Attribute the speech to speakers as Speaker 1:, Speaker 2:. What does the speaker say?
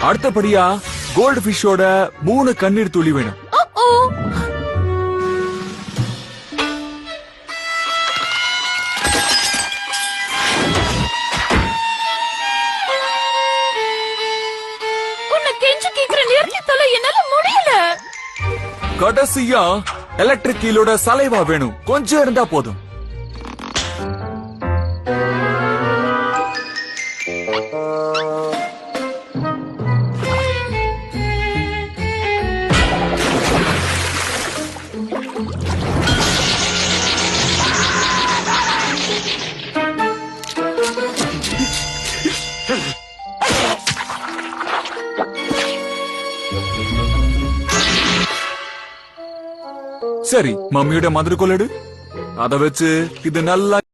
Speaker 1: அடுத்தபடியா கோல்டு ஃபிஷ்ஷோட 3 கண்ணீர் துளி வேணும்.
Speaker 2: உன்னை கெஞ்சி கேக்குற நிறுத்தி என்னால முடியல.
Speaker 1: கடைசியா எலக்ட்ரிக் கீலோட சலைவா வேணும். கொஞ்சம் இருந்தா போதும். சரி, மம்மியோட மதுரை கொள்ளடு. அத வச்சு இது நல்லா